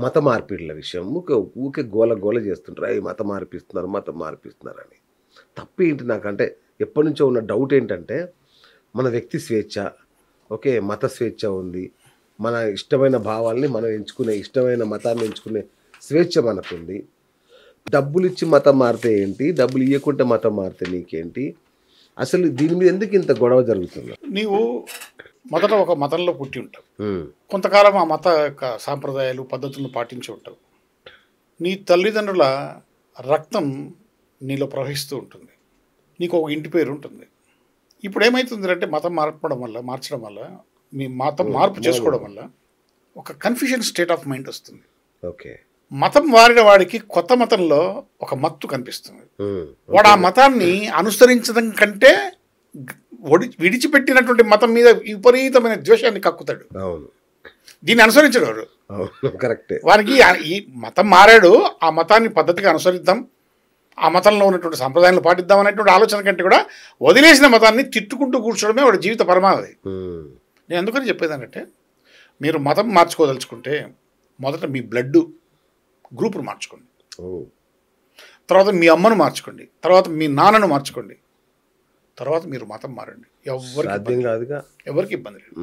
మత మార్పిడుల విషయం ఊకే గోల గోల చేస్తుంటారు. అయి మతం మార్పిస్తున్నారు, మతం మార్పిస్తున్నారని. తప్పేంటి నాకంటే ఎప్పటినుంచో ఉన్న డౌట్ ఏంటంటే, మన వ్యక్తి స్వేచ్ఛ, ఓకే. మత స్వేచ్ఛ ఉంది. మన ఇష్టమైన భావాల్ని మనం ఎంచుకునే, ఇష్టమైన మతాన్ని ఎంచుకునే స్వేచ్ఛ మనకుంది. డబ్బులిచ్చి మతం మారితే ఏంటి? డబ్బులు ఇయ్యకుంటే మతం మారితే నీకేంటి? అసలు దీని మీద ఎందుకు ఇంత గొడవ జరుగుతుంది? నీవు మొదట ఒక మతంలో పుట్టి ఉంటావు. హ్మ్. కొంతకాలం ఆ మత యొక్క సాంప్రదాయాలు పద్ధతులను పాటించి ఉంటావు. నీ తల్లిదండ్రుల రక్తం నీలో ప్రవహిస్తూ ఉంటుంది. నీకు ఒక ఇంటి పేరు ఉంటుంది. ఇప్పుడు ఏమవుతుందంటే మతం మార్చడం వల్ల మీ మతం మార్పు చేసుకోవడం వల్ల ఒక కన్ఫ్యూజన్ స్టేట్ ఆఫ్ మైండ్ వస్తుంది. ఓకే. మతం మారిన వాడికి కొత్త మతంలో ఒక మత్తు కనిపిస్తుంది. వాడు ఆ మతాన్ని అనుసరించడం కంటే విడిచిపెట్టినటువంటి మతం మీద విపరీతమైన ద్వేషాన్ని కక్కుతాడు. దీన్ని అనుసరించడు వాడు. కరెక్టే. వారికి ఈ మతం మారాడు, ఆ మతాన్ని పద్ధతిగా అనుసరిద్దాం, ఆ మతంలో ఉన్నటువంటి సాంప్రదాయాలను పాటిద్దాం అనేటువంటి ఆలోచన కంటే కూడా వదిలేసిన మతాన్ని తిట్టుకుంటూ కూర్చోవడమే వాడి జీవిత పరమావధి. నేను అందుకని చెప్పేదానంటే, మీరు మతం మార్చుకోదలుచుకుంటే మొదట మీ బ్లడ్ గ్రూప్ను మార్చుకోండి, తర్వాత మీ అమ్మను మార్చుకోండి, తర్వాత మీ నాన్నను మార్చుకోండి, తర్వాత మీరు మతం మారండి. ఎవరికి ఇబ్బంది లేదు.